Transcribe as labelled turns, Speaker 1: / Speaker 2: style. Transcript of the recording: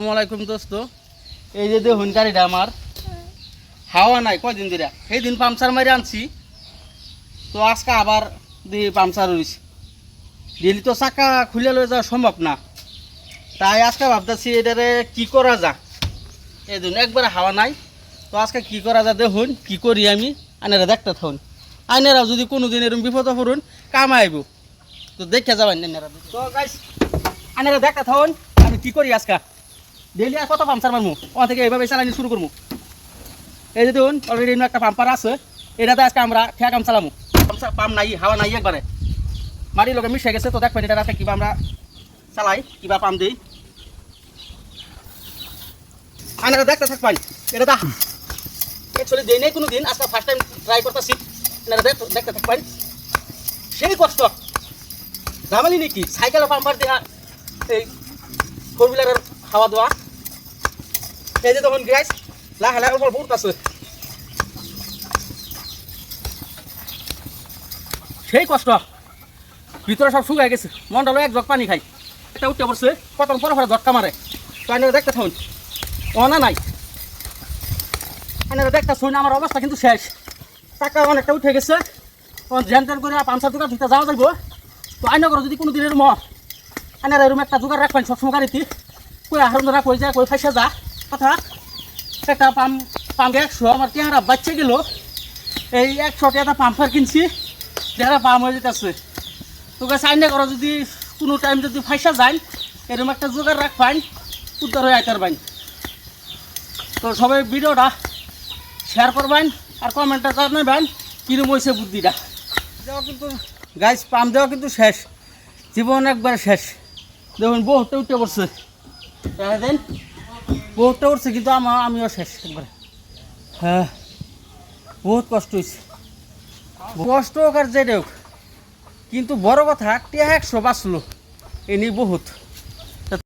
Speaker 1: আসসালামাইকুম দোস্ত, এই যে দেখুন গাড়িটা আমার হাওয়া নাই কয়দিন ধরে। সেই দিন পাংচার মারি আনছি, তো আজকে আবার দিয়ে পাংচার হয়েছে। ডেলি তো চাকা খুলে লয়ে যাওয়া সম্ভব না, তাই আজকে ভাবতেছি এটারে কি করা যা। এই দিন একবারে হাওয়া নাই, তো আজকে কি করা যা দেখুন কি করি আমি। আইনারা দেখতে থাকুন, আইনারা যদি কোনো দিন এরকম বিপদে পড়ুন কাম আইব, তো দেখে যাবেন আইনারা। তো গাইস আইনারা দেখতে থাকুন আমি কি করি আজকে। ডেলি আর কত পাম্পচার মারমু, ওখান থেকে এইভাবে চালানি শুরু করবো। এই যে দেখুন অলরেডি একটা পাম্পার আছে, এটাতে আজকে আমরা ঠেয়া কাম চালামু। পাম্প নাই, হাওয়া নাই, একবারে মাটির লোকে মিশে গেছে। তো দেখবেন এটা আজকে কিবা আমরা চালাই, কিবা পাম্প দিই। আনারা দেখতে থাকবেন, এটা তো অ্যাকচুয়ালি দিই নেই কোনো দিন, আজকে ফার্স্ট টাইম ট্রাই করতেছি। আপনারা দেখতে থাকবেন, সেই কষ্ট ঝামেলি নাকি সাইকেলের পাম্পার দেওয়া, এই ফোর হুইলারের হাওয়া দেওয়া। এই যে তখন গ্যাস লাহে লাহে অল্প উঠতেছে, সেই কষ্ট। ভিতরে সব শুকায় গেছে, মনটা এক জগ পানি খাই। একটা উঠতে পড়ছে, কত পরে পরে ঝটকা মারে। তো আইনারা দেখতে থাকুন, অনা নাই। আইনারা দেখতে শুন, আমার অবস্থা কিন্তু শেষ। টাকা অনেকটা উঠে গেছে, ধ্যান ধ্যান করে পাঁচশো টাকা ভিতরে যাওয়া যাইব। তো আইনা করো যদি কোনো দিনের আইনারা এরকম একটা জোগাড় রাখবেন সবসময় গাড়িতে। কই আহরণ ধরা কই যায়, কই ফাইসা যা কথা। একটা পাম্প 100 আমার চেহারা বাচ্চা গেল। এই 100 টাকা পাম্পার কিনছি, চেহারা পাম্প হয়ে যেতেছে। তো গাছ আইনা করো যদি কোনো টাইম যদি ফাইসা যায়, এরকম একটা জোগাড় রাখবেন, উদ্ধার হয়ে আইতে পারবেন। তো সবাই ভিডিওটা শেয়ার করবেন আর কমেন্টটা জানাবেন কিরকম হয়েছে বুদ্ধিটা। দেওয়া কিন্তু গাছ পাম্প দেওয়া কিন্তু শেষ, জীবন একবার শেষ। দেখুন বহুতটা উঠে পড়ছে, দেন বহুতটা উঠছে, কিন্তু আমিও শেষ একবারে। হ্যাঁ বহুত কষ্ট হয়েছে, কষ্ট হোক আর যেটা হোক, কিন্তু বড় কথা টিয়া 100 বাঁচলো, এ নিয়ে বহুত।